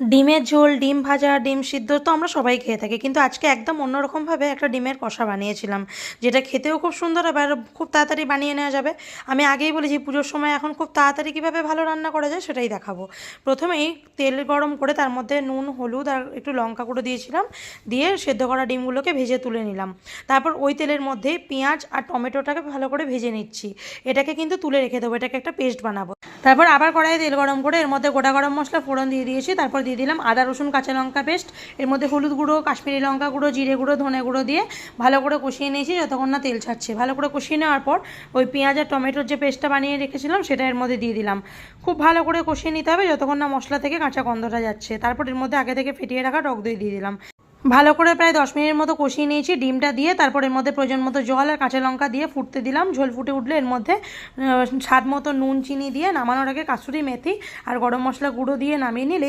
ডিমের ঝোল, ডিম ভাজা, ডিম সিদ্ধ তো আমরা সবাই খেয়ে থাকি, কিন্তু আজকে একদম অন্যরকমভাবে একটা ডিমের কষা বানিয়েছিলাম, যেটা খেতেও খুব সুন্দর হবে আর খুব তাড়াতাড়ি বানিয়ে নেওয়া যাবে। আমি আগেই বলেছি পুজোর সময় এখন খুব তাড়াতাড়ি কীভাবে ভালো রান্না করা যায় সেটাই দেখাবো। প্রথমেই তেল গরম করে তার মধ্যে নুন, হলুদ আর একটু লঙ্কা গুঁড়ো দিয়েছিলাম, দিয়ে সেদ্ধ করা ডিমগুলোকে ভেজে তুলে নিলাম। তারপর ওই তেলের মধ্যে পেঁয়াজ আর টমেটোটাকে ভালো করে ভেজে নিচ্ছি। এটাকে কিন্তু তুলে রেখে দেবো, এটাকে একটা পেস্ট বানাবো। তারপর আবার কড়াইয়ে তেল গরম করে এর মধ্যে গোটা গরম মশলা ফোড়ন দিয়ে দিয়েছি। তারপর দিয়ে দিলাম আদা রসুন কাঁচা লঙ্কা পেস্ট, এর মধ্যে হলুদ গুঁড়ো, কাশ্মীরি লঙ্কা গুঁড়ো, জিরে গুঁড়ো, ধনে গুঁড়ো দিয়ে ভালো করে কষিয়ে নিয়েছি যতক্ষণ না তেল ছাড়ছে। ভালো করে কষিয়ে নেওয়ার পর ওই পেঁয়াজ আর টমেটোর যে পেস্টটা বানিয়ে রেখেছিলাম সেটা এর মধ্যে দিয়ে দিলাম। খুব ভালো করে কষিয়ে নিতে হবে যতক্ষণ না মশলা থেকে কাঁচা গন্ধটা যাচ্ছে। তারপর এর মধ্যে আগে থেকে ফেটিয়ে রাখা টক দই দিয়ে দিলাম। ভালো করে প্রায় 10 মিনিটের মতো কষিয়ে নিয়েছি ডিমটা দিয়ে। তারপর এর মধ্যে প্রয়োজন মতো জল আর কাঁচা লঙ্কা দিয়ে ফুটতে দিলাম। ঝোল ফুটে উঠলে এর মধ্যে স্বাদ মতো নুন চিনি দিয়ে নামানোর আগে কাসুরি মেথি আর গরম মশলা গুঁড়ো দিয়ে নামিয়ে নিলে